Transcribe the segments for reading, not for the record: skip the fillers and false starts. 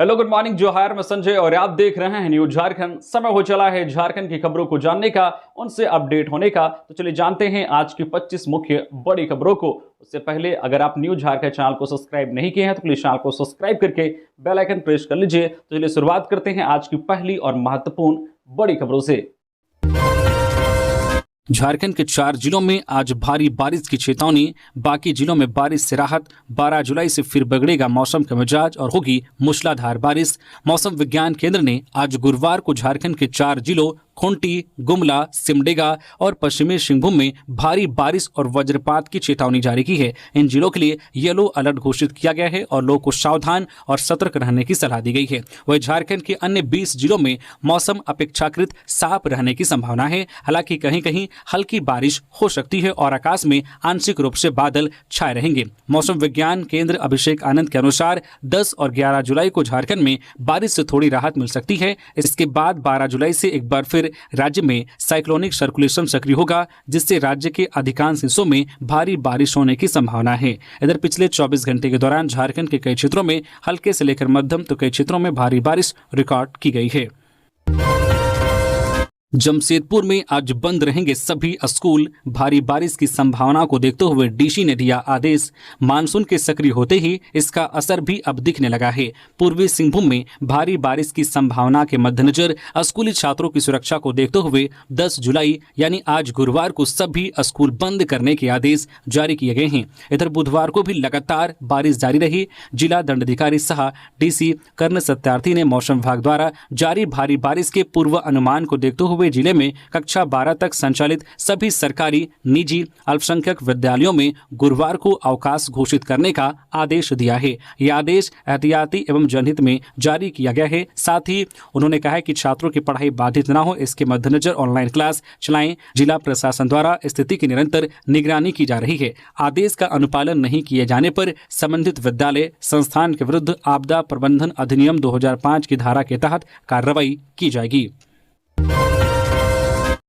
Hello good morning जोहार, मैं संजय और आप देख रहे हैं न्यूज झारखंड। समय हो चला है झारखंड की खबरों को जानने का, उनसे अपडेट होने का। तो चलिए जानते हैं आज की 25 मुख्य बड़ी खबरों को। उससे पहले अगर आप न्यूज झारखंड चैनल को सब्सक्राइब नहीं किए हैं तो प्लीज चैनल को सब्सक्राइब करके बेल आइकन प्रेस कर लीजिए। तो चलिए शुरुआत करते हैं आज की पहली और महत्वपूर्ण बड़ी खबरों से। झारखंड के 4 जिलों में आज भारी बारिश की चेतावनी, बाकी जिलों में बारिश से राहत। 12 जुलाई से फिर बिगड़ेगा मौसम का मिजाज और होगी मूसलाधार बारिश। मौसम विज्ञान केंद्र ने आज गुरुवार को झारखंड के 4 जिलों खूंटी, गुमला, सिमडेगा और पश्चिमी सिंहभूम में भारी बारिश और वज्रपात की चेतावनी जारी की है। इन जिलों के लिए येलो अलर्ट घोषित किया गया है और लोगों को सावधान और सतर्क रहने की सलाह दी गई है। वहीं झारखंड के अन्य 20 जिलों में मौसम अपेक्षाकृत साफ रहने की संभावना है। हालांकि कहीं कहीं हल्की बारिश हो सकती है और आकाश में आंशिक रूप से बादल छाए रहेंगे। मौसम विज्ञान केंद्र अभिषेक आनंद के अनुसार 10 और 11 जुलाई को झारखंड में बारिश से थोड़ी राहत मिल सकती है। इसके बाद 12 जुलाई से एक बार फिर राज्य में साइक्लोनिक सर्कुलेशन सक्रिय होगा, जिससे राज्य के अधिकांश हिस्सों में भारी बारिश होने की संभावना है। इधर पिछले 24 घंटे के दौरान झारखंड के कई क्षेत्रों में हल्के से लेकर मध्यम तो कई क्षेत्रों में भारी बारिश रिकॉर्ड की गई है। जमशेदपुर में आज बंद रहेंगे सभी स्कूल। भारी बारिश की संभावना को देखते हुए डीसी ने दिया आदेश। मानसून के सक्रिय होते ही इसका असर भी अब दिखने लगा है। पूर्वी सिंहभूम में भारी बारिश की संभावना के मद्देनजर स्कूली छात्रों की सुरक्षा को देखते हुए 10 जुलाई यानी आज गुरुवार को सभी स्कूल बंद करने के आदेश जारी किए गए हैं। इधर बुधवार को भी लगातार बारिश जारी रही। जिला दंडाधिकारी सह डीसी कर्ण सत्यार्थी ने मौसम विभाग द्वारा जारी भारी बारिश के पूर्व अनुमान को देखते हुए जिले में कक्षा 12 तक संचालित सभी सरकारी, निजी, अल्पसंख्यक विद्यालयों में गुरुवार को अवकाश घोषित करने का आदेश दिया है। यह आदेश एहतियाती एवं जनहित में जारी किया गया है। साथ ही उन्होंने कहा है कि छात्रों की पढ़ाई बाधित न हो, इसके मद्देनजर ऑनलाइन क्लास चलाएं। जिला प्रशासन द्वारा स्थिति की निरंतर निगरानी की जा रही है। आदेश का अनुपालन नहीं किए जाने पर संबंधित विद्यालय संस्थान के विरुद्ध आपदा प्रबंधन अधिनियम 2005 की धारा के तहत कार्रवाई की जाएगी।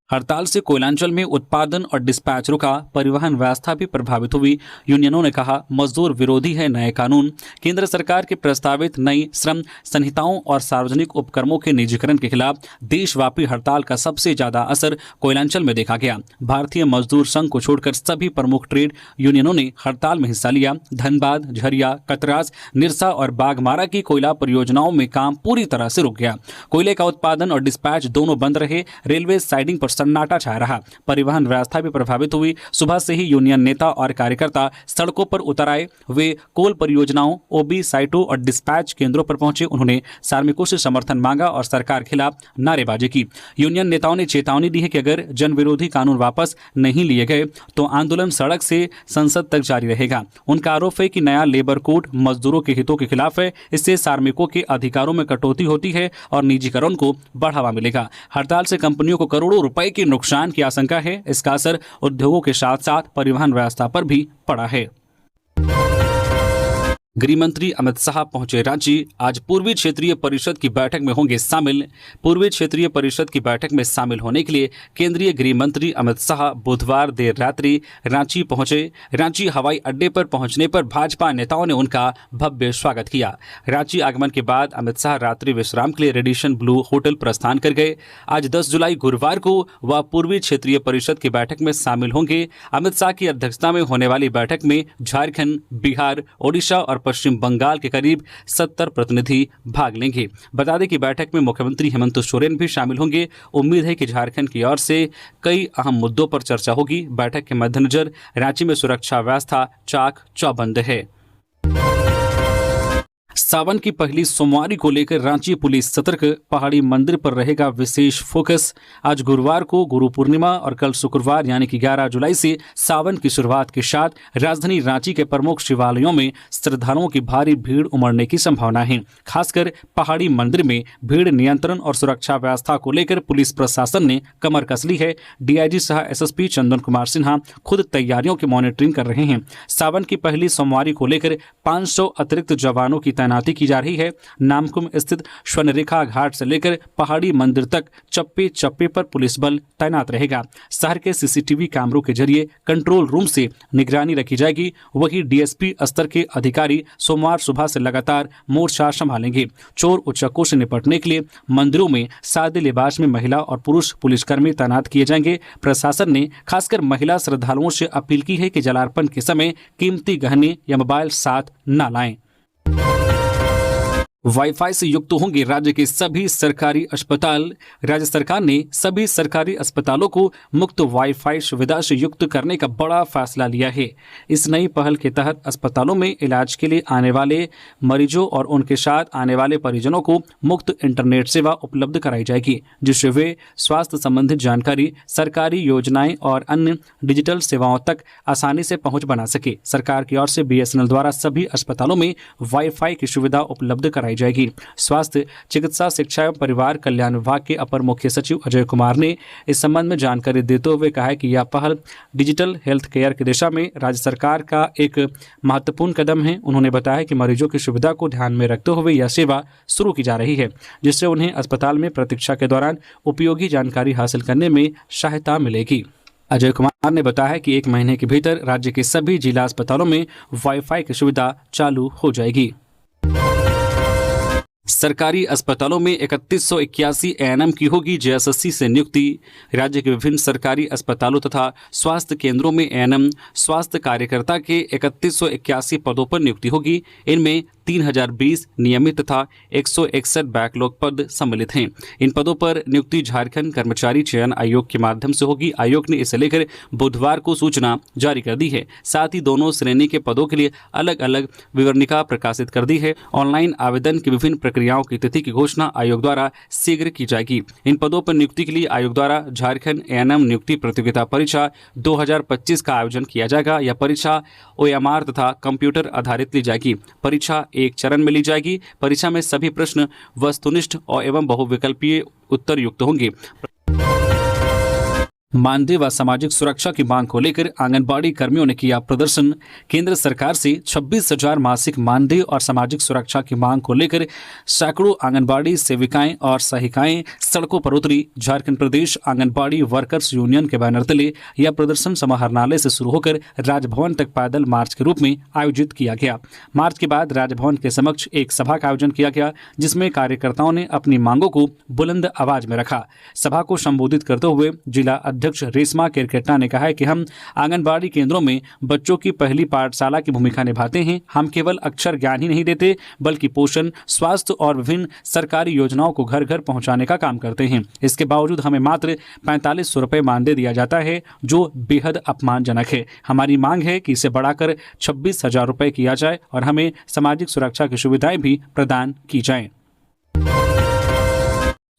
हड़ताल से कोयलांचल में उत्पादन और डिस्पैच रुका, परिवहन व्यवस्था भी प्रभावित हुई। यूनियनों ने कहा मजदूर विरोधी है नए कानून। केंद्र सरकार के प्रस्तावित नई श्रम संहिताओं और सार्वजनिक उपक्रमों के निजीकरण के खिलाफ देशव्यापी हड़ताल का सबसे ज्यादा असर कोयलांचल में देखा गया। भारतीय मजदूर संघ को छोड़कर सभी प्रमुख ट्रेड यूनियनों ने हड़ताल में हिस्सा लिया। धनबाद, झरिया, कतरास, निरसा और बाघमारा की कोयला परियोजनाओं में काम पूरी तरह से रुक गया। कोयले का उत्पादन और डिस्पैच दोनों बंद रहे। रेलवे साइडिंग पर सन्नाटा छाया रहा। परिवहन व्यवस्था भी प्रभावित हुई। सुबह से ही यूनियन नेता और कार्यकर्ता सड़कों पर उतर आए। वे कोल परियोजनाओं, ओबी साइटों और डिस्पैच केंद्रों पर पहुंचे। उन्होंने कार्मिकों से समर्थन मांगा और सरकार खिलाफ नारेबाजी की। यूनियन नेताओं ने चेतावनी दी है कि अगर जन विरोधी कानून वापस नहीं लिए गए तो आंदोलन सड़क से संसद तक जारी रहेगा। उनका आरोप है कि नया लेबर कोड मजदूरों के हितों के खिलाफ है। इससे कार्मिकों के अधिकारों में कटौती होती है और निजीकरण को बढ़ावा मिलेगा। हड़ताल से कंपनियों को करोड़ों रुपए के नुकसान की आशंका है। इसका असर उद्योगों के साथ साथ परिवहन व्यवस्था पर भी पड़ा है। गृह मंत्री अमित शाह पहुंचे रांची। आज पूर्वी क्षेत्रीय परिषद की बैठक में होंगे शामिल। पूर्वी क्षेत्रीय परिषद की बैठक में शामिल होने के लिए केंद्रीय गृह मंत्री अमित शाह बुधवार देर रात्रि रांची पहुंचे। रांची हवाई अड्डे पर पहुंचने पर भाजपा नेताओं ने उनका भव्य स्वागत किया। रांची आगमन के बाद अमित शाह रात्रि विश्राम के लिए रेडिसन ब्लू होटल प्रस्थान कर गए। आज 10 जुलाई गुरुवार को वह पूर्वी क्षेत्रीय परिषद की बैठक में शामिल होंगे। अमित शाह की अध्यक्षता में होने वाली बैठक में झारखंड, बिहार, ओडिशा और पश्चिम बंगाल के करीब 70 प्रतिनिधि भाग लेंगे। बता दें कि बैठक में मुख्यमंत्री हेमंत सोरेन भी शामिल होंगे। उम्मीद है कि झारखंड की ओर से कई अहम मुद्दों पर चर्चा होगी। बैठक के मद्देनजर रांची में सुरक्षा व्यवस्था चाक चौबंद है। सावन की पहली सोमवारी को लेकर रांची पुलिस सतर्क। पहाड़ी मंदिर पर रहेगा विशेष फोकस। आज गुरुवार को गुरु पूर्णिमा और कल शुक्रवार यानी कि 11 जुलाई से सावन की शुरुआत के साथ राजधानी रांची के प्रमुख शिवालयों में श्रद्धालुओं की भारी भीड़ उमड़ने की संभावना है। खासकर पहाड़ी मंदिर में भीड़ नियंत्रण और सुरक्षा व्यवस्था को लेकर पुलिस प्रशासन ने कमर कस ली है। डीआईजी सह एसएसपी चंदन कुमार सिन्हा खुद तैयारियों की मॉनिटरिंग कर रहे हैं। सावन की पहली सोमवारी को लेकर 500 अतिरिक्त जवानों की तैनाती की जा रही है। नामकुम स्थित स्वर्णरेखा घाट से लेकर पहाड़ी मंदिर तक चप्पे चप्पे पर पुलिस बल तैनात रहेगा। शहर के सीसीटीवी कैमरों के जरिए कंट्रोल रूम से निगरानी रखी जाएगी। वहीं डीएसपी स्तर के अधिकारी सोमवार सुबह से लगातार मोर्चा संभालेंगे। चोर उचक्कों से निपटने के लिए मंदिरों में सादे लिबास में महिला और पुरुष पुलिसकर्मी तैनात किए जाएंगे। प्रशासन ने खासकर महिला श्रद्धालुओं से अपील की है कि जलार्पण के समय कीमती गहने या मोबाइल साथ न लाएं। वाईफाई से युक्त होंगे राज्य के सभी सरकारी अस्पताल। राज्य सरकार ने सभी सरकारी अस्पतालों को मुफ्त वाईफाई सुविधा से युक्त करने का बड़ा फैसला लिया है। इस नई पहल के तहत अस्पतालों में इलाज के लिए आने वाले मरीजों और उनके साथ आने वाले परिजनों को मुफ्त इंटरनेट सेवा उपलब्ध कराई जाएगी, जिससे वे स्वास्थ्य संबंधित जानकारी, सरकारी योजनाएं और अन्य डिजिटल सेवाओं तक आसानी से पहुंच बना सके। सरकार की ओर से बीएसएनएल द्वारा सभी अस्पतालों में वाईफाई की सुविधा उपलब्ध कराई जाएगी। स्वास्थ्य, चिकित्सा, शिक्षा एवं परिवार कल्याण विभाग के अपर मुख्य सचिव अजय कुमार ने इस संबंध में जानकारी देते हुए कहा है कि यह पहल डिजिटल हेल्थ केयर की दिशा में राज्य सरकार का एक महत्वपूर्ण कदम है। उन्होंने बताया कि मरीजों की सुविधा को ध्यान में रखते हुए यह सेवा शुरू की जा रही है, जिससे उन्हें अस्पताल में प्रतीक्षा के दौरान उपयोगी जानकारी हासिल करने में सहायता मिलेगी। अजय कुमार ने बताया कि 1 महीने के भीतर राज्य के सभी जिला अस्पतालों में वाईफाई की सुविधा चालू हो जाएगी। सरकारी अस्पतालों में 3181 एएनएम की होगी जेएसएससी से नियुक्ति। राज्य के विभिन्न सरकारी अस्पतालों तथा स्वास्थ्य केंद्रों में एएनएम स्वास्थ्य कार्यकर्ता के 3181 पदों पर नियुक्ति होगी। इनमें 3020 नियमित तथा 161 बैकलॉग पद सम्मिलित हैं। इन पदों पर नियुक्ति झारखंड कर्मचारी चयन आयोग के माध्यम से होगी। आयोग ने इसे लेकर बुधवार को सूचना जारी कर दी है। साथ ही दोनों श्रेणी के पदों के लिए अलग अलग विवरणिका प्रकाशित कर दी है। ऑनलाइन आवेदन की विभिन्न प्रक्रियाओं की तिथि की घोषणा आयोग द्वारा शीघ्र की जाएगी। इन पदों पर नियुक्ति के लिए आयोग द्वारा झारखंड एएनएम नियुक्ति प्रतियोगिता परीक्षा 2025 का आयोजन किया जाएगा। यह परीक्षा ओएमआर तथा कंप्यूटर आधारित ली जाएगी। परीक्षा एक चरण में ली जाएगी। परीक्षा में सभी प्रश्न वस्तुनिष्ठ और एवं बहुविकल्पीय उत्तर युक्त होंगे। मानदेय व सामाजिक सुरक्षा की मांग को लेकर आंगनबाड़ी कर्मियों ने किया प्रदर्शन। केंद्र सरकार से 26,000 मासिक मानदेय और सामाजिक सुरक्षा की मांग को लेकर सैकड़ों आंगनबाड़ी सेविकाएं और सहायिकाएं सड़कों पर उतरी। झारखंड प्रदेश आंगनबाड़ी वर्कर्स यूनियन के बैनर तले यह प्रदर्शन समाहरणालय से शुरू होकर राजभवन तक पैदल मार्च के रूप में आयोजित किया गया। मार्च के बाद राजभवन के समक्ष एक सभा का आयोजन किया गया, जिसमें कार्यकर्ताओं ने अपनी मांगों को बुलंद आवाज में रखा। सभा को संबोधित करते हुए जिला अध्यक्ष रेशमा केरकेट्टा ने कहा है कि हम आंगनबाड़ी केंद्रों में बच्चों की पहली पाठशाला की भूमिका निभाते हैं। हम केवल अक्षर ज्ञान ही नहीं देते, बल्कि पोषण, स्वास्थ्य और विभिन्न सरकारी योजनाओं को घर घर पहुंचाने का काम करते हैं। इसके बावजूद हमें मात्र 4500 रुपये मानदेय दिया जाता है, जो बेहद अपमानजनक है। हमारी मांग है कि इसे बढ़ाकर 26,000 रुपये किया जाए और हमें सामाजिक सुरक्षा की सुविधाएं भी प्रदान की जाएं।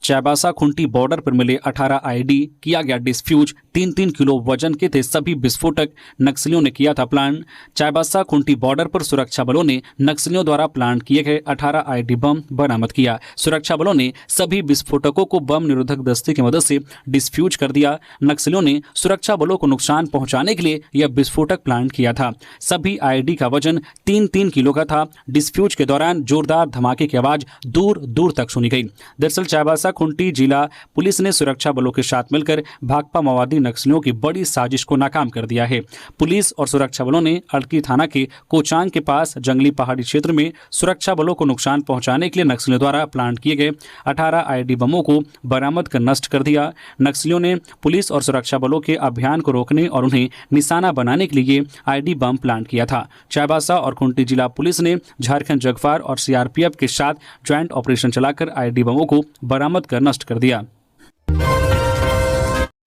चाईबासा खुंटी बॉर्डर पर मिले 18 आईडी, किया गया डिस्फ्यूज। 3-3 किलो वजन के थे सभी विस्फोटक, नक्सलियों ने किया था प्लांट। चाईबासा खुंटी बॉर्डर पर सुरक्षा बलों ने नक्सलियों द्वारा प्लांट किए गए 18 आईडी बम बरामद किया। सुरक्षा बलों ने सभी विस्फोटकों को बम निरोधक दस्ते की मदद से डिस्फ्यूज कर दिया। नक्सलियों ने सुरक्षा बलों को नुकसान पहुंचाने के लिए यह विस्फोटक प्लांट किया था। सभी आईडी का वजन 3-3 किलो का था। डिस्फ्यूज के दौरान जोरदार धमाके की आवाज दूर दूर तक सुनी गई। दरअसल चाईबासा खुंटी जिला पुलिस ने सुरक्षा बलों के साथ मिलकर भाकपा माओवादी नक्सलियों की बड़ी साजिश को नाकाम कर दिया है। पुलिस और सुरक्षा बलों ने अड़की थाना के कोचांग के पास जंगली पहाड़ी क्षेत्र में सुरक्षा बलों को नुकसान पहुंचाने के लिए नक्सलियों द्वारा प्लांट किए गए 18 आईडी बमों को बरामद कर नष्ट कर दिया। नक्सलियों ने पुलिस और सुरक्षा बलों के अभियान को रोकने और उन्हें निशाना बनाने के लिए आईडी बम प्लांट किया था। चाईबासा और खुंटी जिला पुलिस ने झारखंड जगफार और सीआरपीएफ के साथ ज्वाइंट ऑपरेशन चलाकर आईडी बमों को बरामद कर नष्ट कर दिया।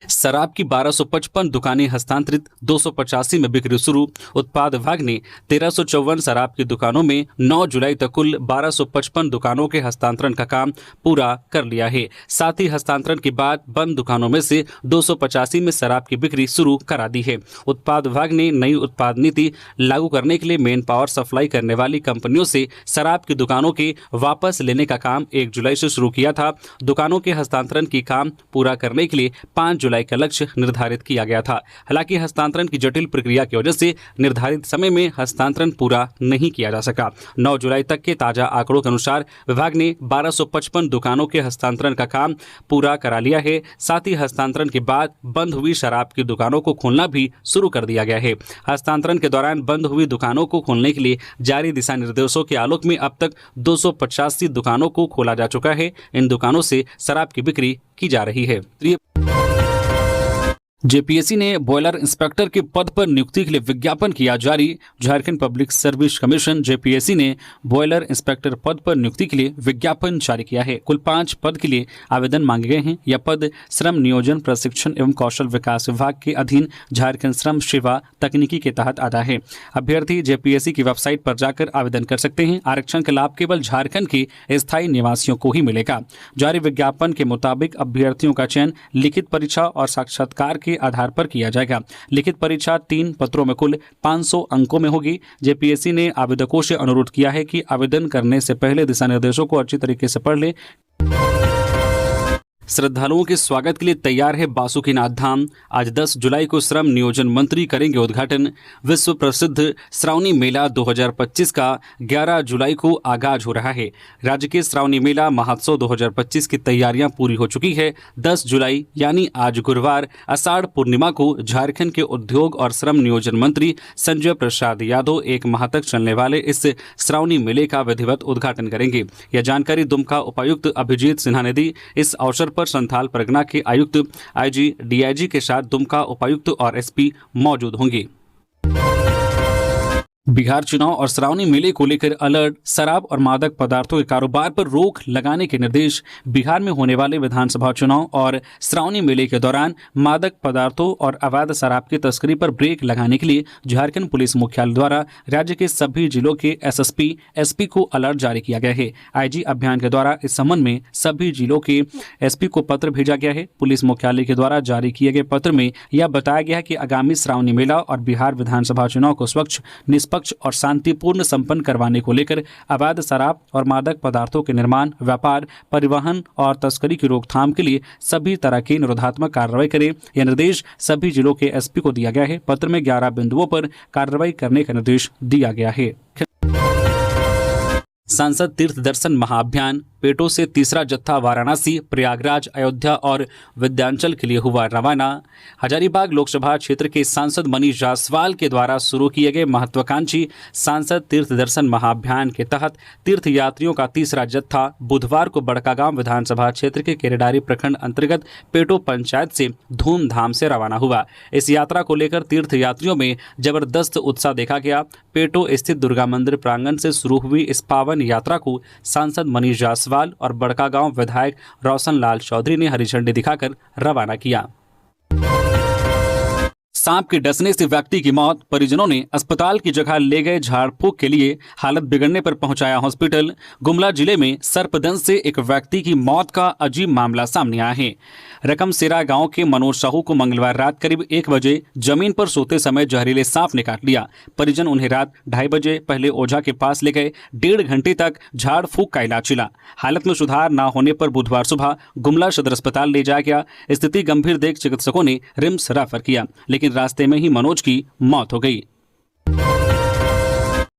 शराब की 1255 दुकानें हस्तांतरित, 285 में बिक्री शुरू। उत्पाद विभाग ने 1354 शराब की दुकानों में 9 जुलाई तक कुल 1255 दुकानों के हस्तांतरण का काम पूरा कर लिया है। साथ ही हस्तांतरण के बाद बंद दुकानों में से 285 में शराब की बिक्री शुरू करा दी है। उत्पाद विभाग ने नई उत्पाद नीति लागू करने के लिए मेन पावर सप्लाई करने वाली कंपनियों से शराब की दुकानों के वापस लेने का काम 1 जुलाई से शुरू किया था। दुकानों के हस्तांतरण की काम पूरा करने के लिए 5 जुलाई जुलाई का लक्ष्य निर्धारित किया गया था। हालांकि हस्तांतरण की जटिल प्रक्रिया की वजह से निर्धारित समय में हस्तांतरण पूरा नहीं किया जा सका। 9 जुलाई तक के ताजा आंकड़ों के अनुसार विभाग ने 1255 दुकानों के हस्तांतरण का काम पूरा करा लिया है। साथ ही हस्तांतरण के बाद बंद हुई शराब की दुकानों को खोलना भी शुरू कर दिया गया है। हस्तांतरण के दौरान बंद हुई दुकानों को खोलने के लिए जारी दिशा निर्देशों के आलोक में अब तक 285 दुकानों को खोला जा चुका है। इन दुकानों से शराब की बिक्री की जा रही है। जेपीएससी ने बॉयलर इंस्पेक्टर के पद पर नियुक्ति के लिए विज्ञापन किया जारी। Jharkhand public service commission JPSC ने बॉयलर इंस्पेक्टर पद पर नियुक्ति के लिए विज्ञापन जारी किया है। कुल 5 पद के लिए आवेदन मांगे गए हैं। यह पद श्रम नियोजन प्रशिक्षण एवं कौशल विकास विभाग के अधीन झारखंड श्रम सेवा तकनीकी के तहत आता है। अभ्यर्थी जेपीएससी की वेबसाइट पर जाकर आवेदन कर सकते हैं। आरक्षण का लाभ केवल झारखंड के स्थायी निवासियों को ही मिलेगा। जारी विज्ञापन के मुताबिक अभ्यर्थियों का चयन लिखित परीक्षा और साक्षात्कार के आधार पर किया जाएगा। लिखित परीक्षा 3 पत्रों में कुल 500 अंकों में होगी। जेपीएससी ने आवेदकों से अनुरोध किया है कि आवेदन करने से पहले दिशा निर्देशों को अच्छी तरीके से पढ़ लें। श्रद्धालुओं के स्वागत के लिए तैयार है बासुकीनाथ धाम। आज 10 जुलाई को श्रम नियोजन मंत्री करेंगे उद्घाटन। विश्व प्रसिद्ध श्रावणी मेला 2025 का 11 जुलाई को आगाज हो रहा है। राज्य के श्रावणी मेला महोत्सव 2025 की तैयारियां पूरी हो चुकी है। 10 जुलाई यानी आज गुरुवार आषाढ़ पूर्णिमा को झारखंड के उद्योग और श्रम नियोजन मंत्री संजय प्रसाद यादव 1 माह तक चलने वाले इस श्रावणी मेले का विधिवत उद्घाटन करेंगे। यह जानकारी दुमका उपायुक्त अभिजीत सिन्हा ने दी। इस अवसर पर संथाल परगना के आयुक्त, आईजी, डीआईजी के साथ दुमका उपायुक्त और एसपी मौजूद होंगे। बिहार चुनाव और श्रावणी मेले को लेकर अलर्ट। शराब और मादक पदार्थों के कारोबार पर रोक लगाने के निर्देश। बिहार में होने वाले विधानसभा चुनाव और श्रावणी मेले के दौरान मादक पदार्थों और अवैध शराब की तस्करी पर ब्रेक लगाने के लिए झारखंड पुलिस मुख्यालय द्वारा राज्य के सभी जिलों के एसएसपी, एसपी को अलर्ट जारी किया गया है। आईजी अभियान के द्वारा इस संबंध में सभी जिलों के एसपी को पत्र भेजा गया है। पुलिस मुख्यालय के द्वारा जारी किए गए पत्र में यह बताया गया है कि आगामी श्रावणी मेला और बिहार विधानसभा चुनाव को स्वच्छ, निष्पक्ष और शांतिपूर्ण संपन्न करवाने को लेकर अवैध शराब और मादक पदार्थों के निर्माण, व्यापार, परिवहन और तस्करी की रोकथाम के लिए सभी तरह की निरोधात्मक कार्रवाई करें। यह निर्देश सभी जिलों के एसपी को दिया गया है। पत्र में 11 बिंदुओं पर कार्रवाई करने का निर्देश दिया गया है। सांसद तीर्थ दर्शन महाअभियान। पेटों से तीसरा जत्था वाराणसी, प्रयागराज, अयोध्या और विंध्याचल के लिए हुआ रवाना। हजारीबाग लोकसभा क्षेत्र के सांसद मनीष जायसवाल के द्वारा शुरू किए गए महत्वाकांक्षी सांसद तीर्थ दर्शन महाअभियान के तहत तीर्थ यात्रियों का तीसरा जत्था बुधवार को बड़कागांव विधानसभा क्षेत्र के केरेडारी प्रखंड अंतर्गत पेटो पंचायत से धूमधाम से रवाना हुआ। इस यात्रा को लेकर तीर्थ यात्रियों में जबरदस्त उत्साह देखा गया। पेटो स्थित दुर्गा मंदिर प्रांगण से शुरू हुई इस पावन यात्रा को सांसद मनीष जायसवाल और बड़कागांव विधायक रोशन लाल चौधरी ने हरी झंडी दिखाकर रवाना किया। सांप के डसने से व्यक्ति की मौत। परिजनों ने अस्पताल की जगह ले गए झाड़ फूंक के लिए, हालत बिगड़ने पर पहुंचाया हॉस्पिटल। गुमला जिले में सर्पदंश से एक व्यक्ति की मौत का अजीब मामला सामने आया है। रकमसेरा गांव के मनोज साहू को मंगलवार रात करीब 1 बजे जमीन पर सोते समय जहरीले सांप ने काट लिया। परिजन उन्हें रात 2:30 बजे पहले ओझा के पास ले गए। 1.5 घंटे तक झाड़ फूंक का इलाज चला। हालत में सुधार न होने पर बुधवार सुबह गुमला सदर अस्पताल ले जाया गया। स्थिति गंभीर देख चिकित्सकों ने रिम्स रेफर किया, लेकिन रास्ते में ही मनोज की मौत हो गई।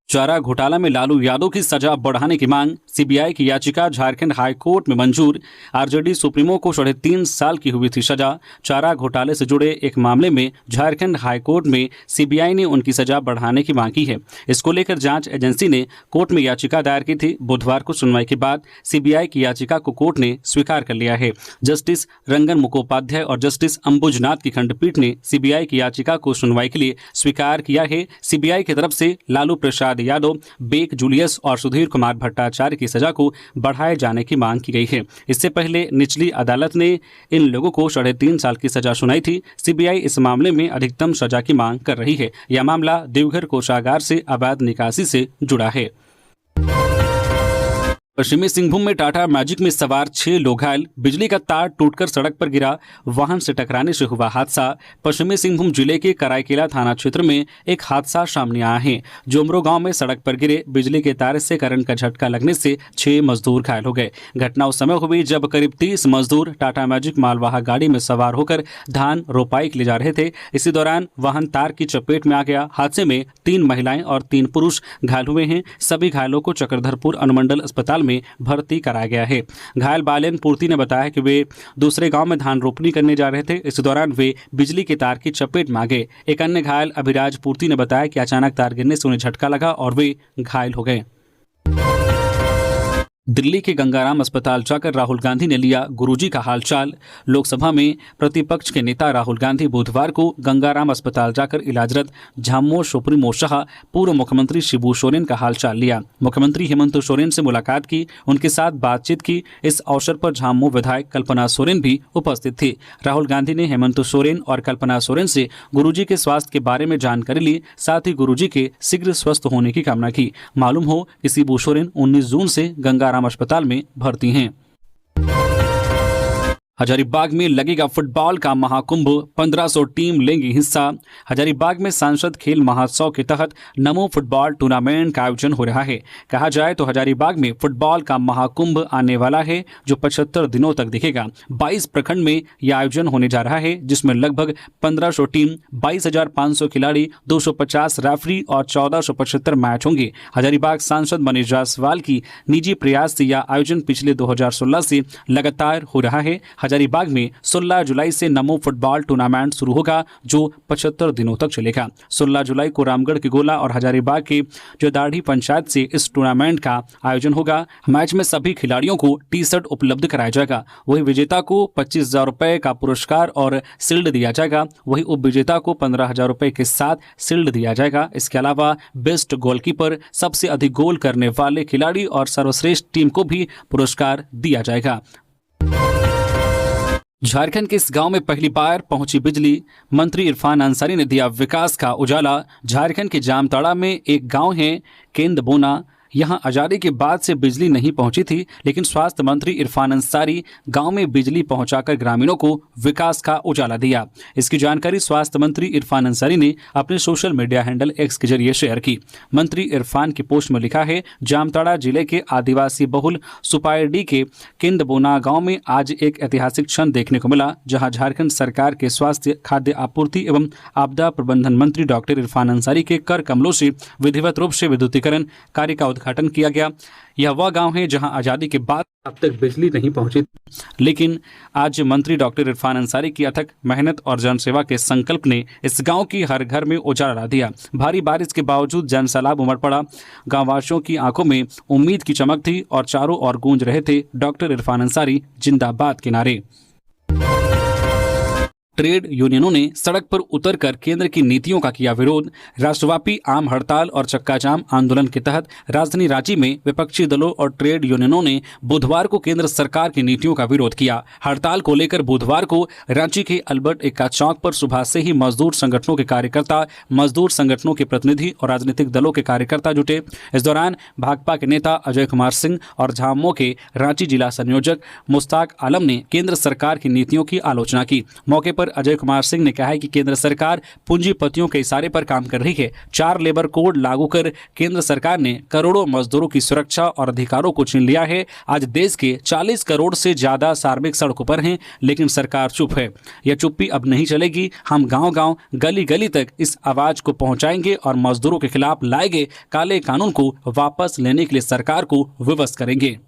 चारा घोटाला में लालू यादव की सजा बढ़ाने की मांग। सीबीआई की याचिका झारखंड हाई कोर्ट में मंजूर। आरजेडी सुप्रीमो को 3.5 साल की हुई थी सजा। चारा घोटाले से जुड़े एक मामले में झारखंड हाई कोर्ट में सीबीआई ने उनकी सजा बढ़ाने की मांग की है। इसको लेकर जांच एजेंसी ने कोर्ट में याचिका दायर की थी। बुधवार को सुनवाई के बाद सीबीआई की याचिका को कोर्ट ने स्वीकार कर लिया है। जस्टिस रंगन मुखोपाध्याय और जस्टिस अंबुजनाथ की खंडपीठ ने सीबीआई की याचिका को सुनवाई के लिए स्वीकार किया है। सीबीआई की तरफ से लालू प्रसाद यादव, बेक जूलियस और सुधीर कुमार भट्टाचार्य की सजा को बढ़ाए जाने की मांग की गई है। इससे पहले निचली अदालत ने इन लोगों को 3.5 साल की सजा सुनाई थी। सीबीआई इस मामले में अधिकतम सजा की मांग कर रही है। यह मामला देवघर कोषागार से अवैध निकासी से जुड़ा है। पश्चिमी सिंहभूम में टाटा मैजिक में सवार 6 लोग घायल, बिजली का तार टूटकर सड़क पर गिरा, वाहन से टकराने से हुआ हादसा। पश्चिमी सिंहभूम जिले के कराईकेला थाना क्षेत्र में एक हादसा सामने आया है। जोमरो गांव में सड़क पर गिरे बिजली के तार से करंट का झटका लगने से 6 मजदूर घायल हो गए। घटना उस समय हुई जब करीब 30 मजदूर टाटा मैजिक मालवाहक गाड़ी में सवार होकर धान रोपाई के लिए जा रहे थे। इसी दौरान वाहन तार की चपेट में आ गया। हादसे में 3 महिलाएं और 3 पुरुष घायल हुए हैं। सभी घायलों को चक्रधरपुर अनुमंडल अस्पताल में भर्ती कराया गया है। घायल बालेन पूर्ति ने बताया कि वे दूसरे गांव में धान रोपनी करने जा रहे थे। इस दौरान वे बिजली के तार की चपेट में आ गए। एक अन्य घायल अभिराज पूर्ति ने बताया कि अचानक तार गिरने से उन्हें झटका लगा और वे घायल हो गए। दिल्ली के गंगाराम अस्पताल जाकर राहुल गांधी ने लिया गुरुजी का हालचाल। लोकसभा में प्रतिपक्ष के नेता राहुल गांधी बुधवार को गंगाराम अस्पताल जाकर इलाजरत झामुमो सुप्रीमो शाह पूर्व मुख्यमंत्री शिबू सोरेन का हालचाल लिया। मुख्यमंत्री हेमंत सोरेन से मुलाकात की, उनके साथ बातचीत की। इस अवसर पर झामुमो विधायक कल्पना सोरेन भी उपस्थित थी। राहुल गांधी ने हेमंत सोरेन और कल्पना सोरेन से गुरुजी के स्वास्थ्य के बारे में जानकारी ली, साथ ही गुरुजी के शीघ्र स्वस्थ होने की कामना की। मालूम हो कि शिबू सोरेन 19 जून से गंगाराम अस्पताल में भर्ती हैं। हजारीबाग में लगेगा फुटबॉल का महाकुंभ, 1500 टीम लेंगी हिस्सा। हजारीबाग में सांसद खेल महोत्सव के तहत नमो फुटबॉल टूर्नामेंट का आयोजन हो रहा है। कहा जाए तो हजारीबाग में फुटबॉल का महाकुंभ आने वाला है, जो 75 दिनों तक दिखेगा। 22 प्रखंड में यह आयोजन होने जा रहा है, जिसमें लगभग 1500 टीम, 22,500 खिलाड़ी, 250 रेफरी और 1475 मैच होंगे। हजारीबाग सांसद मनीष जायसवाल की निजी प्रयास से यह आयोजन पिछले 2016 से लगातार हो रहा है। हजारीबाग में 16 जुलाई से नमो फुटबॉल टूर्नामेंट शुरू होगा, जो 75 दिनों तक चलेगा। 16 जुलाई को रामगढ़ के गोला और हजारीबाग के जोदाढ़ी पंचायत से इस टूर्नामेंट का आयोजन होगा। मैच में सभी खिलाड़ियों को टी शर्ट उपलब्ध कराया जाएगा। वही विजेता को 25,000 रुपए का पुरस्कार और शील्ड दिया जाएगा। वही उप विजेता को 15,000 रुपए के साथ शील्ड दिया जाएगा। इसके अलावा बेस्ट गोलकीपर, सबसे अधिक गोल करने वाले खिलाड़ी और सर्वश्रेष्ठ टीम को भी पुरस्कार दिया जाएगा। झारखंड के इस गांव में पहली बार पहुंची बिजली, मंत्री इरफान अंसारी ने दिया विकास का उजाला। झारखंड के जामताड़ा में एक गांव है केंदबोना। यहां आजादी के बाद से बिजली नहीं पहुंची थी, लेकिन स्वास्थ्य मंत्री इरफान अंसारी गांव में बिजली पहुंचाकर ग्रामीणों को विकास का उजाला दिया। इसकी जानकारी स्वास्थ्य मंत्री इरफान अंसारी ने अपने सोशल मीडिया हैंडल एक्स के जरिए शेयर की। मंत्री इरफान की पोस्ट में लिखा है, जामताड़ा जिले के आदिवासी बहुल सुपायडी के केंदबोना गांव में आज एक ऐतिहासिक क्षण देखने को मिला, जहां झारखंड सरकार के स्वास्थ्य, खाद्य आपूर्ति एवं आपदा प्रबंधन मंत्री डॉक्टर इरफान अंसारी के कर कमलों से विधिवत रूप से विद्युतीकरण कार्य का उद्घाटन किया गया। यह वह गांव है जहां आजादी के बाद अब तक बिजली नहीं पहुंची, लेकिन आज मंत्री डॉक्टर इरफान अंसारी की अथक मेहनत और जनसेवा के संकल्प ने इस गांव की हर घर में उजाला ला दिया। भारी बारिश के बावजूद जनसैलाब उमड़ पड़ा। गांववासियों की आंखों में उम्मीद की चमक थी और चारों ओर गूंज रहे थे डॉक्टर इरफान अंसारी जिंदाबाद के नारे। ट्रेड यूनियनों ने सड़क पर उतरकर केंद्र की नीतियों का किया विरोध। राष्ट्रव्यापी आम हड़ताल और चक्का जाम आंदोलन के तहत राजधानी रांची में विपक्षी दलों और ट्रेड यूनियनों ने बुधवार को केंद्र सरकार की नीतियों का विरोध किया। हड़ताल को लेकर बुधवार को रांची के अल्बर्ट एक्का चौक पर सुबह से ही मजदूर संगठनों के कार्यकर्ता, मजदूर संगठनों के प्रतिनिधि और राजनीतिक दलों के कार्यकर्ता जुटे। इस दौरान भाकपा के नेता अजय कुमार सिंह और झामुमो के रांची जिला संयोजक मुश्ताक आलम ने केंद्र सरकार की नीतियों की आलोचना की। मौके पर अजय कुमार सिंह ने कहा है कि केंद्र सरकार पूंजीपतियों के इशारे पर काम कर रही है। 4 लेबर कोड लागू कर केंद्र सरकार ने करोड़ों मजदूरों की सुरक्षा और अधिकारों को छीन लिया है। आज देश के 40 करोड़ से ज्यादा श्रमिक सड़कों पर हैं, लेकिन सरकार चुप है। यह चुप्पी अब नहीं चलेगी। हम गांव-गांव, गली-गली तक इस आवाज को पहुंचाएंगे और मजदूरों के खिलाफ लाए गए काले कानून को वापस लेने के लिए सरकार को विवश करेंगे।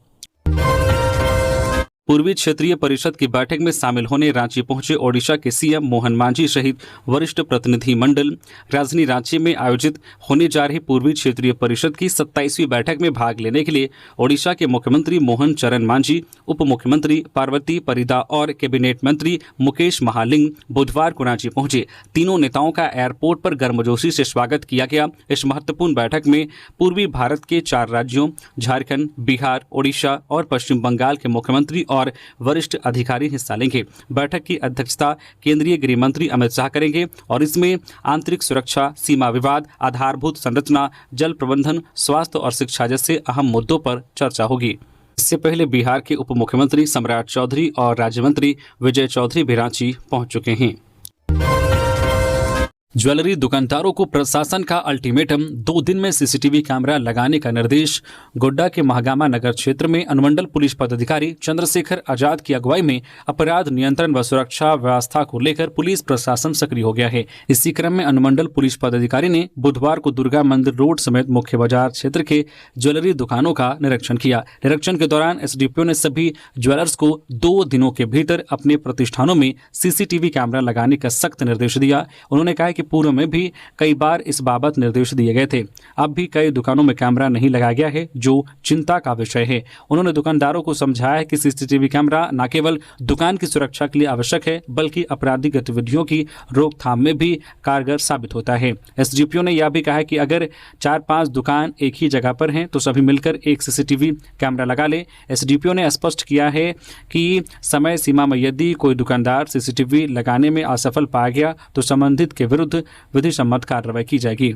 पूर्वी क्षेत्रीय परिषद की बैठक में शामिल होने रांची पहुंचे ओडिशा के सीएम मोहन मांझी सहित वरिष्ठ प्रतिनिधि मंडल। राजधानी रांची में आयोजित होने जा रही पूर्वी क्षेत्रीय परिषद की 27वीं बैठक में भाग लेने के लिए ओडिशा के मुख्यमंत्री मोहन चरण मांझी, उप मुख्यमंत्री पार्वती परिदा और कैबिनेट मंत्री मुकेश महालिंग बुधवार को रांची पहुंचे। तीनों नेताओं का एयरपोर्ट पर गर्मजोशी से स्वागत किया गया। इस महत्वपूर्ण बैठक में पूर्वी भारत के 4 राज्यों झारखंड, बिहार, ओडिशा और पश्चिम बंगाल के मुख्यमंत्री और वरिष्ठ अधिकारी हिस्सा लेंगे। बैठक की अध्यक्षता केंद्रीय गृह मंत्री अमित शाह करेंगे और इसमें आंतरिक सुरक्षा, सीमा विवाद, आधारभूत संरचना, जल प्रबंधन, स्वास्थ्य और शिक्षा जैसे अहम मुद्दों पर चर्चा होगी। इससे पहले बिहार के उप मुख्यमंत्री सम्राट चौधरी और राज्य मंत्री विजय चौधरी भी रांची पहुंच चुके हैं। ज्वेलरी दुकानदारों को प्रशासन का अल्टीमेटम, 2 दिन में सीसीटीवी कैमरा लगाने का निर्देश। गोड्डा के महागामा नगर क्षेत्र में अनुमंडल पुलिस पदाधिकारी चंद्रशेखर आजाद की अगुवाई में अपराध नियंत्रण व सुरक्षा व्यवस्था को लेकर पुलिस प्रशासन सक्रिय हो गया है। इसी क्रम में अनुमंडल पुलिस पदाधिकारी ने बुधवार को दुर्गा मंदिर रोड समेत मुख्य बाजार क्षेत्र के ज्वेलरी दुकानों का निरीक्षण किया। निरीक्षण के दौरान एसडीपीओ ने सभी ज्वेलर्स को 2 दिनों के भीतर अपने प्रतिष्ठानों में सीसीटीवी कैमरा लगाने का सख्त निर्देश दिया। उन्होंने कहा कि पूर्व में भी कई बार इस बाबत निर्देश दिए गए थे, अब भी कई दुकानों में कैमरा नहीं लगाया गया है, जो चिंता का विषय है। उन्होंने दुकानदारों को समझाया है कि सीसीटीवी कैमरा न केवल दुकान की सुरक्षा के लिए आवश्यक है, बल्कि आपराधिक गतिविधियों की रोकथाम में भी कारगर साबित होता है। एसडीपीओ ने यह भी कहा है कि अगर 4-5 दुकान एक ही जगह पर हैं तो सभी मिलकर एक सीसीटीवी कैमरा लगा ले। एसडीपीओ ने स्पष्ट किया है कि समय सीमा में यदि कोई दुकानदार सीसीटीवी लगाने में असफल पाया गया तो संबंधित के विरुद्ध विधि सम्मत कार्रवाई की जाएगी।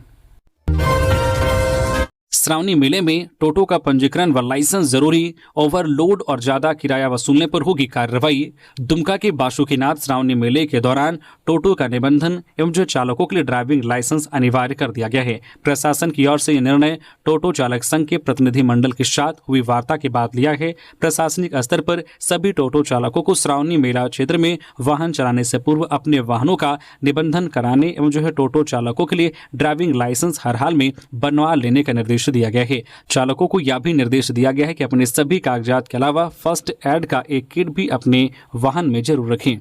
श्रावणी मेले में टोटो का पंजीकरण व लाइसेंस जरूरी, ओवरलोड और ज्यादा किराया वसूलने पर होगी कार्रवाई। दुमका के बासुकीनाथ श्रावणी मेले के दौरान टोटो का निबंधन एवं जो चालकों के लिए ड्राइविंग लाइसेंस अनिवार्य कर दिया गया है। प्रशासन की ओर से यह निर्णय टोटो चालक संघ के प्रतिनिधि मंडल के साथ हुई वार्ता के बाद लिया है। प्रशासनिक स्तर पर सभी टोटो चालकों को श्रावणी मेला क्षेत्र में वाहन चलाने से पूर्व अपने वाहनों का निबंधन कराने एवं जो है टोटो चालकों के लिए ड्राइविंग लाइसेंस हर हाल में बनवा लेने का निर्देश दिया गया है। चालकों को यह भी निर्देश दिया गया है कि अपने सभी कागजात के अलावा फर्स्ट एड का एक किट भी अपने वाहन में जरूर रखें।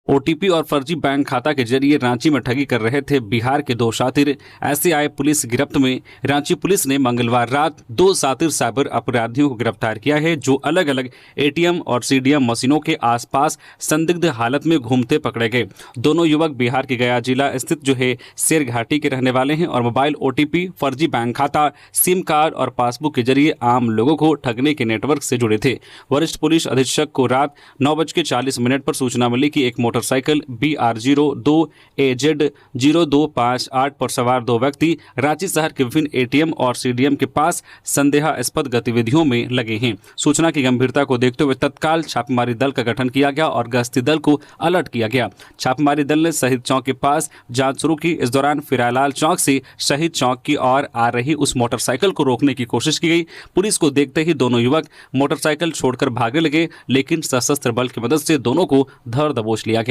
ओटीपी और फर्जी बैंक खाता के जरिए रांची में ठगी कर रहे थे बिहार के 2 शातिर, ऐसे आए पुलिस गिरफ्त में। रांची पुलिस ने मंगलवार रात 2 शातिर साइबर अपराधियों को गिरफ्तार किया है, जो अलग अलग एटीएम और सीडीएम मशीनों के आसपास संदिग्ध हालत में घूमते पकड़े गए। दोनों युवक बिहार के गया जिला स्थित जो है शेर घाटी के रहने वाले हैं और मोबाइल ओटीपी, फर्जी बैंक खाता, सिम कार्ड और पासबुक के जरिए आम लोगों को ठगने के नेटवर्क से जुड़े थे। वरिष्ठ पुलिस अधीक्षक को रात 9:40 पर सूचना मिली कि एक मोटरसाइकिल BR02AZ0258 पर सवार 2 व्यक्ति रांची शहर के विभिन्न एटीएम और सीडीएम के पास संदेहास्पद गतिविधियों में लगे हैं। सूचना की गंभीरता को देखते हुए तत्काल छापेमारी दल का गठन किया गया और गश्ती दल को अलर्ट किया गया। छापेमारी दल ने शहीद चौक के पास जांच शुरू की। इस दौरान फिरालाल चौक से शहीद चौक की ओर आ रही उस मोटरसाइकिल को रोकने की कोशिश की गई। पुलिस को देखते ही दोनों युवक मोटरसाइकिल छोड़कर भागने लगे, लेकिन सशस्त्र बल की मदद से दोनों को धर दबोच लिया गया।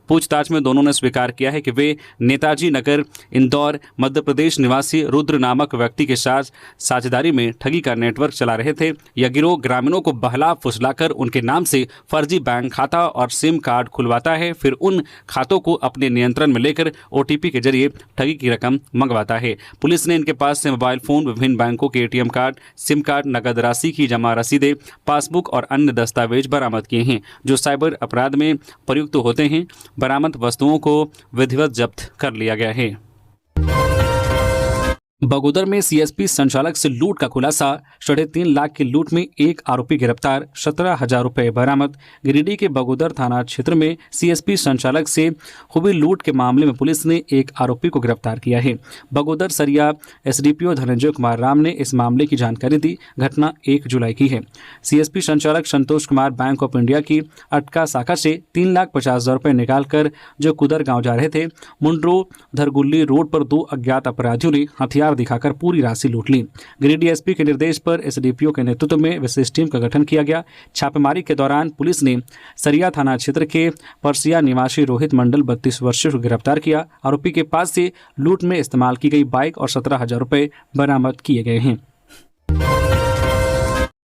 पूछताछ में दोनों ने स्वीकार किया है कि वे नेताजी नगर इंदौर मध्य प्रदेश निवासी रुद्र नामक व्यक्ति के साथ साझेदारी में ठगी का नेटवर्क चला रहे थे। यह गिरोह ग्रामीणों को बहला फुसलाकर उनके नाम से फर्जी बैंक खाता और सिम कार्ड खुलवाता है, फिर उन खातों को अपने नियंत्रण में लेकर ओटीपी के जरिए ठगी की रकम मंगवाता है। पुलिस ने इनके पास से मोबाइल फोन, विभिन्न बैंकों के एटीएम कार्ड, सिम कार्ड, नकद राशि की जमा रसीदें, पासबुक और अन्य दस्तावेज बरामद किए हैं, जो साइबर अपराध में प्रयुक्त होते हैं। बरामद वस्तुओं को विधिवत जब्त कर लिया गया है। बगोदर में सीएसपी संचालक से लूट का खुलासा, 3.5 लाख की लूट में एक आरोपी गिरफ्तार, 17,000 रुपए बरामद। गिरिडीह के बगोदर थाना क्षेत्र में सीएसपी संचालक से हुई लूट के मामले में पुलिस ने एक आरोपी को गिरफ्तार किया है। बगोदर सरिया एसडीपीओ धनंजय कुमार राम ने इस मामले की जानकारी दी। घटना 1 जुलाई की है। सीएसपी संचालक Santosh Kumar bank of India की अटका शाखा से 3,50,000 रुपए निकालकर जो कुदर गांव जा रहे थे, मुंड्रो धरगुल्ली रोड पर 2 अज्ञात अपराधियों ने हथियार दिखाकर पूरी राशि लूट ली। गिरिडीह एसपी के निर्देश पर एसडीपीओ के नेतृत्व में विशेष टीम का गठन किया गया। छापेमारी के दौरान पुलिस ने सरिया थाना क्षेत्र के परसिया निवासी रोहित मंडल 32 वर्षीय को गिरफ्तार किया। आरोपी के पास से लूट में इस्तेमाल की गई बाइक और 17,000 रुपए बरामद किए गए हैं।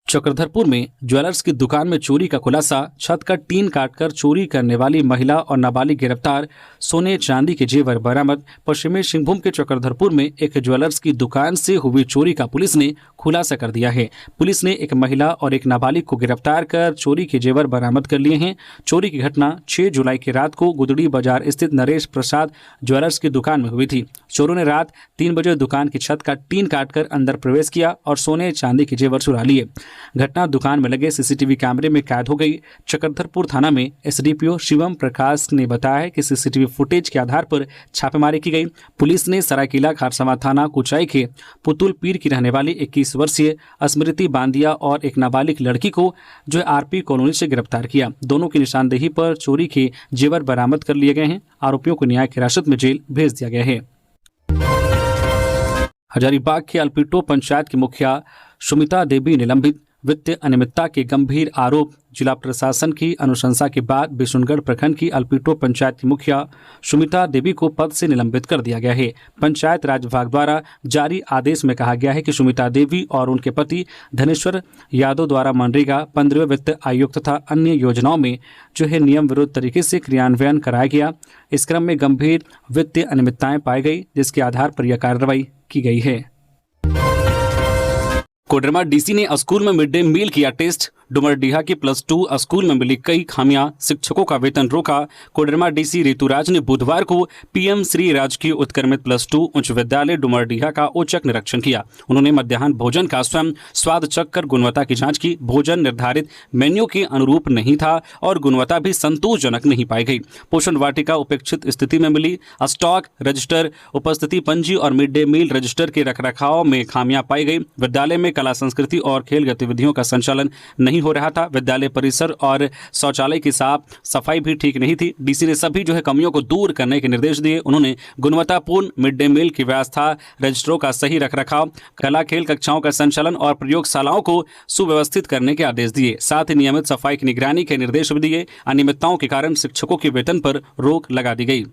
चक्रधरपुर में ज्वेलर्स की दुकान में चोरी का खुलासा, छत का टीन काटकर चोरी करने वाली महिला और नाबालिग गिरफ्तार, सोने चांदी के जेवर बरामद। पश्चिमी सिंहभूम के चक्रधरपुर में एक ज्वेलर्स की दुकान से हुई चोरी का पुलिस ने खुलासा कर दिया है। पुलिस ने एक महिला और एक नाबालिग को गिरफ्तार कर चोरी के जेवर बरामद कर लिए हैं। चोरी की घटना 6 जुलाई की रात को गुदड़ी बाजार स्थित नरेश प्रसाद ज्वेलर्स की दुकान में हुई थी। चोरों ने रात 3 बजे दुकान की छत का टीन काटकर अंदर प्रवेश किया और सोने चांदी के जेवर चुरा लिए। घटना दुकान में लगे सीसीटीवी कैमरे में कैद हो गई। चक्रधरपुर थाना में एसडीपीओ शिवम प्रकाश ने बताया है कि सीसीटीवी फुटेज के आधार पर छापेमारी की गई। पुलिस ने सरायकेला खारसवा थाना कुचाई के पुतुल पीर की रहने वाली 21 वर्षीय स्मृति बांदिया और एक नाबालिग लड़की को जो आरपी कॉलोनी से गिरफ्तार किया। दोनों की निशानदेही पर चोरी के जेवर बरामद कर लिए गए हैं। आरोपियों को न्यायिक हिरासत में जेल भेज दिया गया है। हजारीबाग के अल्पिटो पंचायत की मुखिया सुमिता देवी निलंबित। वित्तीय अनियमितता के गंभीर आरोप। जिला प्रशासन की अनुशंसा के बाद बिशुनगढ़ प्रखंड की अल्पिटो पंचायत की मुखिया सुमिता देवी को पद से निलंबित कर दिया गया है। पंचायत राज विभाग द्वारा जारी आदेश में कहा गया है कि सुमिता देवी और उनके पति धनेश्वर यादव द्वारा मनरेगा 15वें वित्त आयोग तथा अन्य योजनाओं में जो है नियम विरुद्ध तरीके से क्रियान्वयन कराया गया। इस क्रम में गंभीर वित्तीय अनियमितताएं पाई गई, जिसके आधार पर यह कार्रवाई की गई है। कोडरमा डीसी ने स्कूल में मिड डे मील किया टेस्ट। डुमरडीहा के +2 स्कूल में मिली कई खामियां, शिक्षकों का वेतन रोका। कोडरमा डीसी ऋतुराज ने बुधवार को पीएम श्री राजकीय उत्क्रमित +2 उच्च विद्यालय डुमरडीहा का औचक निरीक्षण किया। उन्होंने मध्याह्न भोजन का स्वयं स्वाद चख कर गुणवत्ता की जांच की। भोजन निर्धारित मेन्यू के अनुरूप नहीं था और गुणवत्ता भी संतोषजनक नहीं पाई गई। पोषण वाटिका उपेक्षित स्थिति में मिली। स्टॉक रजिस्टर, उपस्थिति पंजी और मिड डे मील रजिस्टर के रखरखाव में खामियां पाई गई। विद्यालय में कला संस्कृति और खेल गतिविधियों का संचालन नहीं हो रहा था। विद्यालय परिसर और शौचालय की साफ सफाई भी ठीक नहीं थी। डीसी ने सभी कमियों को दूर करने के निर्देश दिए। उन्होंने गुणवत्तापूर्ण मिड डे मील की व्यवस्था, रजिस्टरों का सही रखरखाव, कला खेल कक्षाओं का संचालन और प्रयोगशालाओं को सुव्यवस्थित करने के आदेश दिए। साथ ही नियमित सफाई की निगरानी के निर्देश भी दिए। अनियमितताओं के कारण शिक्षकों के वेतन पर रोक लगा दी गई।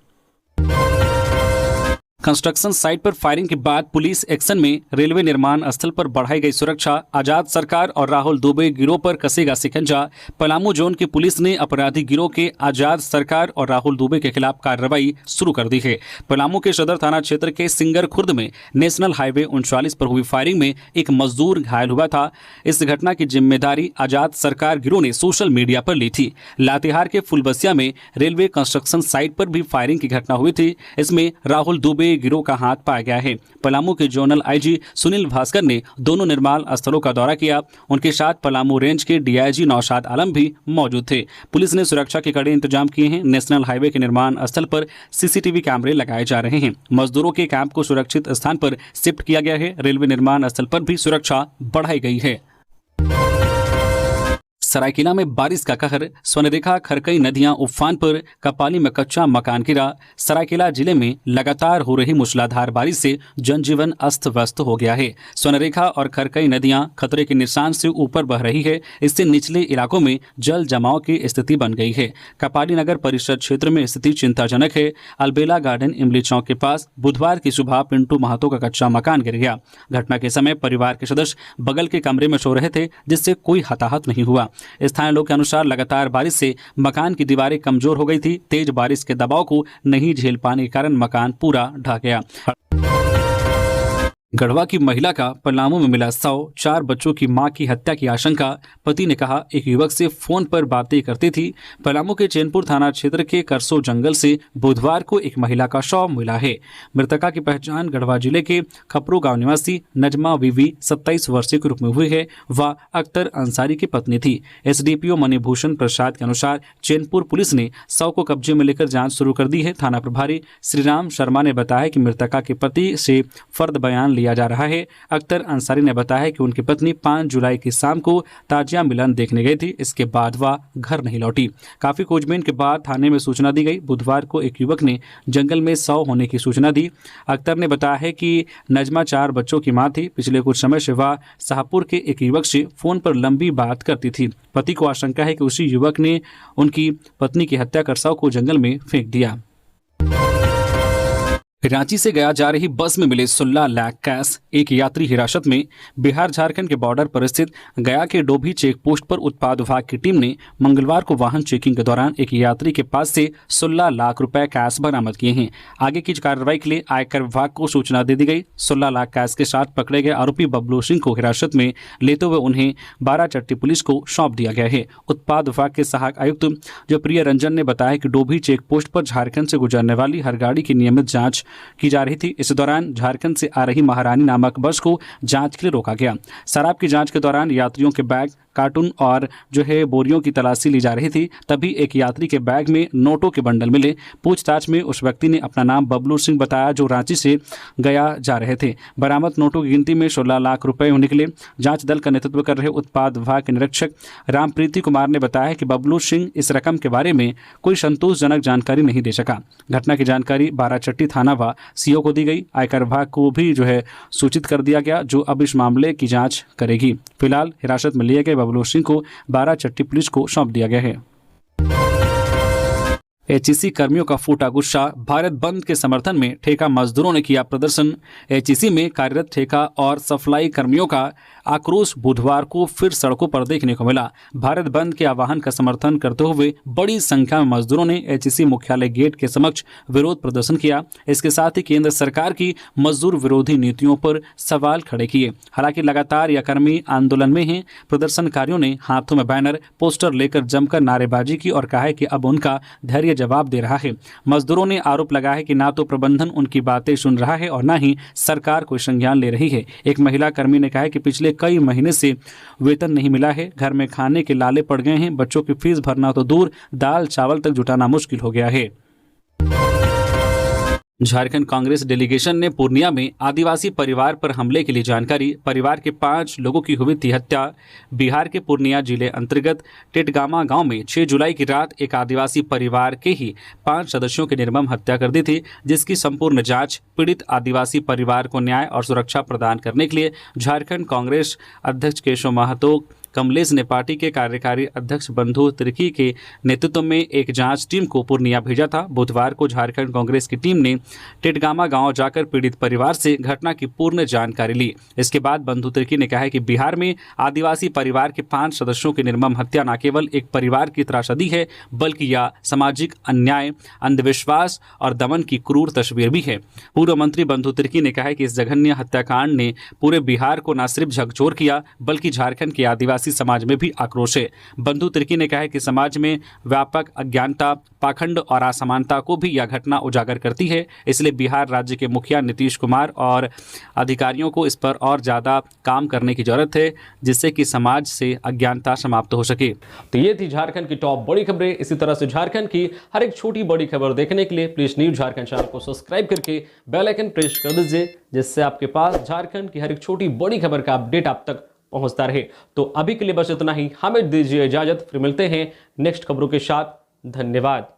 कंस्ट्रक्शन साइट पर फायरिंग के बाद पुलिस एक्शन में। रेलवे निर्माण स्थल पर बढ़ाई गई सुरक्षा। आजाद सरकार और राहुल दुबे गिरोह पर कसेगा शिकंजा। पलामू जोन की पुलिस ने अपराधी गिरोह के आजाद सरकार और राहुल दुबे के खिलाफ कार्रवाई शुरू कर दी है। पलामू के सदर थाना क्षेत्र के सिंगर खुर्द में नेशनल हाईवे 39 पर हुई फायरिंग में एक मजदूर घायल हुआ था। इस घटना की जिम्मेदारी आजाद सरकार गिरोह ने सोशल मीडिया पर ली थी। लातेहार के फुलबसिया में रेलवे कंस्ट्रक्शन साइट पर भी फायरिंग की घटना हुई थी। इसमें राहुल दुबे गिरोह का हाथ पाया गया है। पलामू के जोनल आईजी सुनील भास्कर ने दोनों निर्माण स्थलों का दौरा किया। उनके साथ पलामू रेंज के डीआईजी नौशाद आलम भी मौजूद थे। पुलिस ने सुरक्षा के कड़े इंतजाम किए हैं। नेशनल हाईवे के निर्माण स्थल पर सीसीटीवी कैमरे लगाए जा रहे हैं। मजदूरों के कैंप को सुरक्षित स्थान पर शिफ्ट किया गया है। रेलवे निर्माण स्थल पर भी सुरक्षा बढ़ाई गई है। सरायकेला में बारिश का कहर। स्वर्णरेखा खरकई नदियां उफान पर। कपाली में कच्चा मकान गिरा। सरायकेला जिले में लगातार हो रही मूसलाधार बारिश से जनजीवन अस्त व्यस्त हो गया है। स्वर्णरेखा और खरकई नदियां खतरे के निशान से ऊपर बह रही है। इससे निचले इलाकों में जल जमाव की स्थिति बन गई है। कपाली नगर परिषद क्षेत्र में स्थिति चिंताजनक है। अलबेला गार्डन इमली चौक के पास बुधवार की सुबह पिंटू महातो का कच्चा मकान गिर गया। घटना के समय परिवार के सदस्य बगल के कमरे में सो रहे थे, जिससे कोई हताहत नहीं हुआ। स्थानीय लोग के अनुसार लगातार बारिश से मकान की दीवारें कमजोर हो गई थी। तेज बारिश के दबाव को नहीं झेल पाने के कारण मकान पूरा ढह गया। गढ़वा की महिला का पलामू में मिला शव। 4 बच्चों की मां की हत्या की आशंका। पति ने कहा एक युवक से फोन पर बातें करती थी। पलामू के चैनपुर थाना क्षेत्र के करसो जंगल से बुधवार को एक महिला का शव मिला है। मृतका की पहचान गढ़वा जिले के खपरू गांव निवासी नजमा बीवी 27 वर्षीय के रूप में हुई है। वह अख्तर अंसारी की पत्नी थी। एसडीपीओ मणिभूषण प्रसाद के अनुसार चैनपुर पुलिस ने शव को कब्जे में लेकर जांच शुरू कर दी है। थाना प्रभारी श्रीराम शर्मा ने बताया कि मृतका के पति से फर्द बयान लिया जा रहा है। अख्तर अंसारी ने बताया कि उनकी पत्नी 5 जुलाई की शाम को ताजिया मिलन देखने गई थी। इसके बाद वह घर नहीं लौटी। काफी खोजबीन के बाद थाने में सूचना दी गई। बुधवार को एक युवक ने जंगल में शव होने की सूचना दी। अख्तर ने बताया है कि नजमा 4 बच्चों की मां थी। पिछले कुछ समय से वह शाहपुर के एक युवक से फोन पर लंबी बात करती थी। पति को आशंका है कि उसी युवक ने उनकी पत्नी की हत्या कर शव को जंगल में फेंक दिया। रांची से गया जा रही बस में मिले 16 लाख कैश। एक यात्री हिरासत में। बिहार झारखंड के बॉर्डर पर स्थित गया के डोभी चेक पोस्ट पर उत्पाद विभाग की टीम ने मंगलवार को वाहन चेकिंग के दौरान एक यात्री के पास से 16 लाख रुपए कैश बरामद किए हैं। आगे की कार्रवाई के लिए आयकर विभाग को सूचना दे दी गई। 16 लाख कैश के साथ पकड़े गए आरोपी बबलू सिंह को हिरासत में लेते हुए उन्हें 12 चट्टी पुलिस को सौंप दिया गया है। उत्पाद विभाग के सहायक आयुक्त जो प्रिय रंजन ने बताया कि डोभी चेक पोस्ट पर झारखंड से गुजरने वाली हर गाड़ी की नियमित जाँच की जा रही थी। इस दौरान झारखंड से आ रही महारानी नामक बस को जांच के लिए रोका गया। शराब की जांच के दौरान यात्रियों के बैग, कार्टून और बोरियों की तलाशी ली जा रही थी। तभी एक यात्री के बैग में नोटों के बंडल मिले। पूछताछ में उस व्यक्ति ने अपना नाम बबलू सिंह बताया, जो रांची से गया जा रहे थे। बरामद नोटों की गिनती में 16 लाख रुपए निकले। जांच दल का नेतृत्व कर रहे उत्पाद विभाग के निरीक्षक रामप्रीति कुमार ने बताया कि बबलू सिंह इस रकम के बारे में कोई संतोषजनक जानकारी नहीं दे सका। घटना की जानकारी बाराचट्टी थाना व सीओ को दी गई। आयकर विभाग को भी सूचित कर दिया गया, जो अब इस मामले की जांच करेगी। फिलहाल हिरासत में लिए गए बबलू सिंह को बाराचट्टी पुलिस को सौंप दिया गया है। एचईसी कर्मियों का फूटा गुस्सा। भारत बंद के समर्थन में ठेका मजदूरों ने किया प्रदर्शन। एचईसी में कार्यरत ठेका और सप्लाई कर्मियों का आक्रोश बुधवार को फिर सड़कों पर देखने को मिला। भारत बंद के आह्वान का समर्थन करते हुए बड़ी संख्या में मजदूरों ने एचईसी मुख्यालय गेट के समक्ष विरोध प्रदर्शन किया। इसके साथ ही केंद्र सरकार की मजदूर विरोधी नीतियों पर सवाल खड़े किए। हालांकि लगातार यह कर्मी आंदोलन में हैं। प्रदर्शनकारियों ने हाथों में बैनर, पोस्टर लेकर जमकर नारेबाजी की और कहा है कि अब उनका धैर्य जवाब दे रहा है। मजदूरों ने आरोप लगाया है कि ना तो प्रबंधन उनकी बातें सुन रहा है और ना ही सरकार कोई संज्ञान ले रही है। एक महिला कर्मी ने कहा है कि पिछले कई महीने से वेतन नहीं मिला है, घर में खाने के लाले पड़ गए हैं, बच्चों की फीस भरना तो दूर, दाल चावल तक जुटाना मुश्किल हो गया है। झारखंड कांग्रेस डेलीगेशन ने पूर्णिया में आदिवासी परिवार पर हमले के लिए जानकारी। परिवार के 5 लोगों की हुई थी हत्या। बिहार के पूर्णिया जिले अंतर्गत टेटगामा गांव में 6 जुलाई की रात एक आदिवासी परिवार के ही 5 सदस्यों की निर्मम हत्या कर दी थी, जिसकी संपूर्ण जांच पीड़ित आदिवासी परिवार को न्याय और सुरक्षा प्रदान करने के लिए झारखंड कांग्रेस अध्यक्ष केशव महतो कमलेश ने पार्टी के कार्यकारी अध्यक्ष बंधु तिर्की के नेतृत्व में एक जांच टीम को पूर्णिया भेजा था। बुधवार को झारखंड कांग्रेस की टीम ने टेटगामा गांव जाकर पीड़ित परिवार से घटना की पूर्ण जानकारी ली। इसके बाद बंधु तिर्की ने कहा है कि बिहार में आदिवासी परिवार के 5 सदस्यों की निर्मम हत्या न केवल एक परिवार की त्रासदी है, बल्कि यह सामाजिक अन्याय, अंधविश्वास और दमन की क्रूर तस्वीर भी है। पूर्व मंत्री बंधु तिर्की ने कहा है कि इस जघन्य हत्याकांड ने पूरे बिहार को न सिर्फ झकझोर किया, बल्कि झारखंड के आदिवासी समाज में भी आक्रोश है। बंधु तिर्की ने कहा है कि समाज में व्यापक अज्ञानता, पाखंड और असमानता को भी यह घटना उजागर करती है। इसलिए बिहार राज्य के मुखिया नीतीश कुमार और अधिकारियों को इस पर और ज्यादा काम करने की जरूरत है, जिससे कि समाज से अज्ञानता समाप्त हो सके। तो ये थी झारखंड की टॉप बड़ी खबरें। इसी तरह से झारखंड की हर एक छोटी बड़ी खबर देखने के लिए प्लीज न्यूज झारखंड चैनल को सब्सक्राइब करके बेल आइकन प्रेस कर दीजिए, जिससे आपके पास झारखंड की हर एक छोटी बड़ी खबर का अपडेट आप तक पहुंचता रहे। तो अभी के लिए बस इतना ही। हमें दीजिए इजाजत, फिर मिलते हैं नेक्स्ट खबरों के साथ। धन्यवाद।